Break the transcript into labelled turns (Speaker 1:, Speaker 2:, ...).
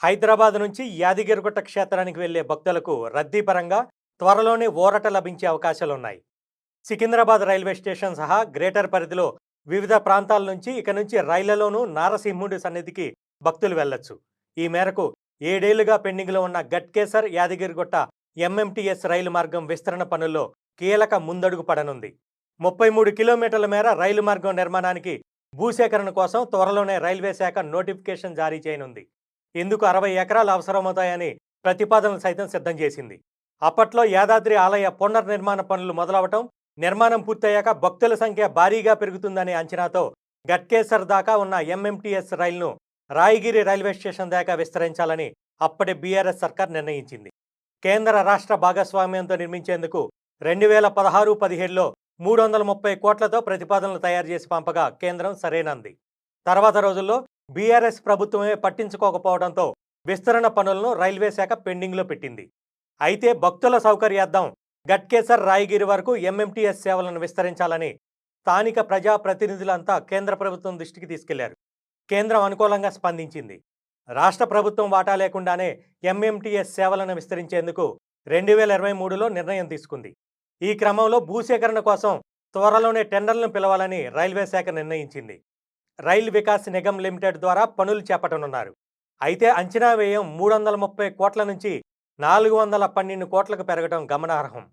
Speaker 1: హైదరాబాద్ నుంచి యాదగిరిగుట్ట క్షేత్రానికి వెళ్లే భక్తులకు రద్దీ పరంగా త్వరలోనే ఊరట లభించే అవకాశాలున్నాయి. సికింద్రాబాద్ రైల్వే స్టేషన్ సహా గ్రేటర్ పరిధిలో వివిధ ప్రాంతాల నుంచి ఇక నుంచి రైళ్లలోనూ నారసింహుడి సన్నిధికి భక్తులు వెళ్లొచ్చు. ఈ మేరకు 7 ఏళ్లుగా పెండింగ్లో ఉన్న గట్కేసర్ యాదగిరిగుట్ట ఎంఎంటీఎస్ రైలు మార్గం విస్తరణ పనుల్లో కీలక ముందడుగు పడనుంది. 33 కిలోమీటర్ల మేర రైలు మార్గం నిర్మాణానికి భూసేకరణ కోసం త్వరలోనే రైల్వే శాఖ నోటిఫికేషన్ జారీ చేయనుంది. ఇందుకు 60 ఎకరాలు అవసరమవుతాయని ప్రతిపాదనలు సైతం సిద్ధం చేసింది. అప్పట్లో యాదాద్రి ఆలయ పునర్నిర్మాణ పనులు మొదలవటం, నిర్మాణం పూర్తయ్యాక భక్తుల సంఖ్య భారీగా పెరుగుతుందనే అంచనాతో గట్కేసర్ దాకా ఉన్న ఎంఎంటీఎస్ రైలును రాయగిరి రైల్వే స్టేషన్ దాకా విస్తరించాలని అప్పటి బీఆర్ఎస్ సర్కార్ నిర్ణయించింది. కేంద్ర రాష్ట్ర భాగస్వామ్యంతో నిర్మించేందుకు 2016-17లో 330 కోట్లతో ప్రతిపాదనలు తయారు చేసి పంపగా కేంద్రం సరేనంది. తర్వాత రోజుల్లో బీఆర్ఎస్ ప్రభుత్వమే పట్టించుకోకపోవడంతో విస్తరణ పనులను రైల్వే శాఖ పెండింగ్లో పెట్టింది. అయితే భక్తుల సౌకర్యార్థం గట్కేసర్ రాయగిరి వరకు ఎంఎంటీఎస్ సేవలను విస్తరించాలని స్థానిక ప్రజాప్రతినిధులంతా కేంద్ర ప్రభుత్వం దృష్టికి తీసుకెళ్లారు. కేంద్రం అనుకూలంగా స్పందించింది. రాష్ట్ర ప్రభుత్వం వాటా లేకుండానే ఎంఎంటీఎస్ సేవలను విస్తరించేందుకు 2023లో నిర్ణయం తీసుకుంది. ఈ క్రమంలో భూసేకరణ కోసం త్వరలోనే టెండర్లను పిలవాలని రైల్వే శాఖ నిర్ణయించింది. రైల్ వికాస్ నిగమ్ లిమిటెడ్ ద్వారా పనులు చేపట్టనున్నారు. అయితే అంచనా వ్యయం 330 కోట్ల నుంచి 412 కోట్లకు పెరగడం గమనార్హం.